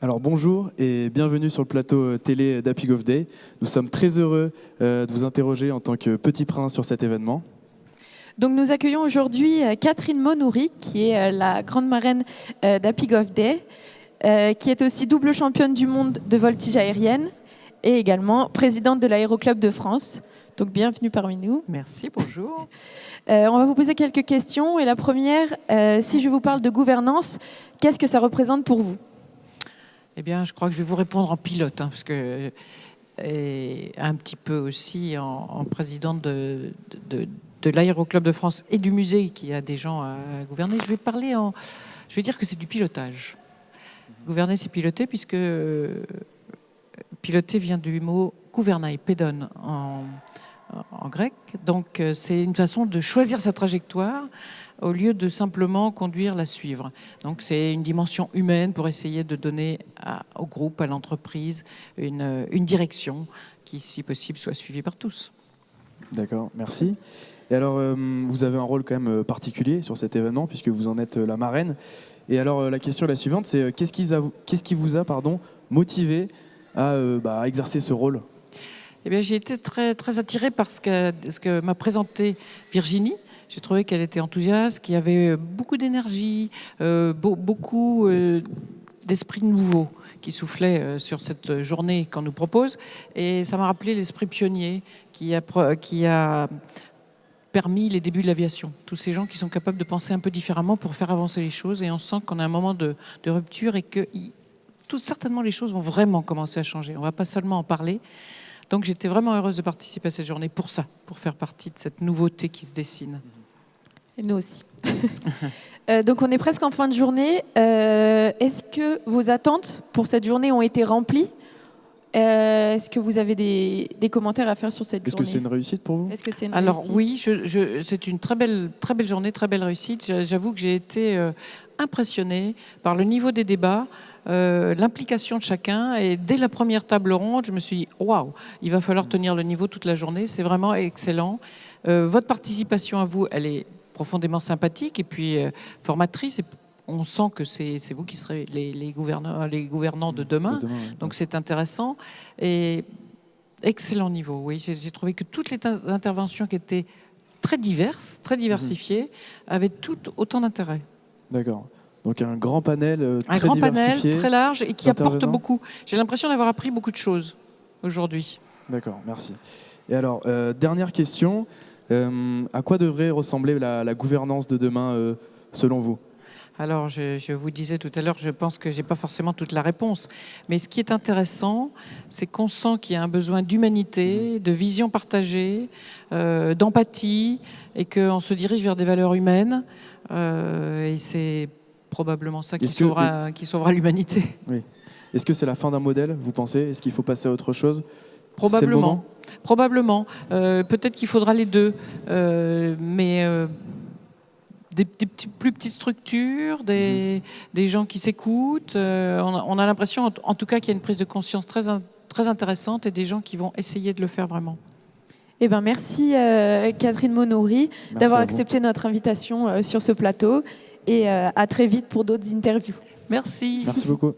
Alors bonjour et bienvenue sur le plateau télé d'Happy Golf Day. Nous sommes très heureux de vous interroger en tant que petit prince sur cet événement. Donc nous accueillons aujourd'hui Catherine Monouri, qui est la grande marraine d'Happy Golf Day, qui est aussi double championne du monde de voltige aérienne et également présidente de l'Aéroclub de France. Donc bienvenue parmi nous. Merci, bonjour. On va vous poser quelques questions. Et la première, si je vous parle de gouvernance, qu'est-ce que ça représente pour vous ? Eh bien, je crois que je vais vous répondre en pilote, parce que et un petit peu aussi en présidente de l'Aéroclub de France et du musée qui a des gens à gouverner. Je vais dire que c'est du pilotage. Gouverner, c'est piloter, puisque piloter vient du mot gouvernail, pédon en grec. Donc, c'est une façon de choisir sa trajectoire au lieu de simplement conduire, la suivre. Donc c'est une dimension humaine pour essayer de donner au groupe, à l'entreprise, une direction qui, si possible, soit suivie par tous. D'accord, merci. Et alors, vous avez un rôle quand même particulier sur cet événement, puisque vous en êtes la marraine. Et alors, la question est la suivante, c'est qu'est-ce qui vous a motivé à exercer ce rôle ? Eh bien, j'ai été très, très attirée par ce que m'a présenté Virginie. J'ai trouvé qu'elle était enthousiaste, qu'il y avait beaucoup d'énergie, beaucoup d'esprit nouveau qui soufflait sur cette journée qu'on nous propose. Et ça m'a rappelé l'esprit pionnier qui a permis les débuts de l'aviation. Tous ces gens qui sont capables de penser un peu différemment pour faire avancer les choses. Et on sent qu'on a un moment de rupture et que certainement les choses vont vraiment commencer à changer. On ne va pas seulement en parler. Donc j'étais vraiment heureuse de participer à cette journée pour ça, pour faire partie de cette nouveauté qui se dessine. Et nous aussi. Donc on est presque en fin de journée. Est-ce que vos attentes pour cette journée ont été remplies ? Est-ce que vous avez des commentaires à faire sur cette journée ? Est-ce que c'est une réussite pour vous ? Alors oui, c'est une très belle journée, très belle réussite. J'avoue que j'ai été impressionnée par le niveau des débats, l'implication de chacun. Et dès la première table ronde, je me suis dit « Waouh, il va falloir tenir le niveau toute la journée ». C'est vraiment excellent. Votre participation à vous, elle est profondément sympathique et puis formatrice. Et on sent que c'est vous qui serez les gouvernants de demain. Donc c'est intéressant. Et excellent niveau, oui. J'ai trouvé que toutes les interventions qui étaient très diverses, très diversifiées, avaient toutes autant d'intérêt. D'accord. Donc un grand panel très Un grand panel, diversifié, très large et qui apporte beaucoup. J'ai l'impression d'avoir appris beaucoup de choses aujourd'hui. D'accord, merci. Et alors, dernière question. À quoi devrait ressembler la gouvernance de demain, selon vous ? Alors, je vous disais tout à l'heure, je pense que je n'ai pas forcément toute la réponse. Mais ce qui est intéressant, c'est qu'on sent qu'il y a un besoin d'humanité, de vision partagée, d'empathie, et qu'on se dirige vers des valeurs humaines. Et c'est probablement ça qui sauvera l'humanité. Oui. Est-ce que c'est la fin d'un modèle, vous pensez ? Est-ce qu'il faut passer à autre chose ? Probablement. Probablement. Peut-être qu'il faudra les deux. Mais des plus petites structures, des gens qui s'écoutent. On a l'impression, en tout cas, qu'il y a une prise de conscience très intéressante et des gens qui vont essayer de le faire vraiment. Eh ben, merci Catherine Monouri d'avoir accepté notre invitation sur ce plateau et à très vite pour d'autres interviews. Merci. Merci beaucoup.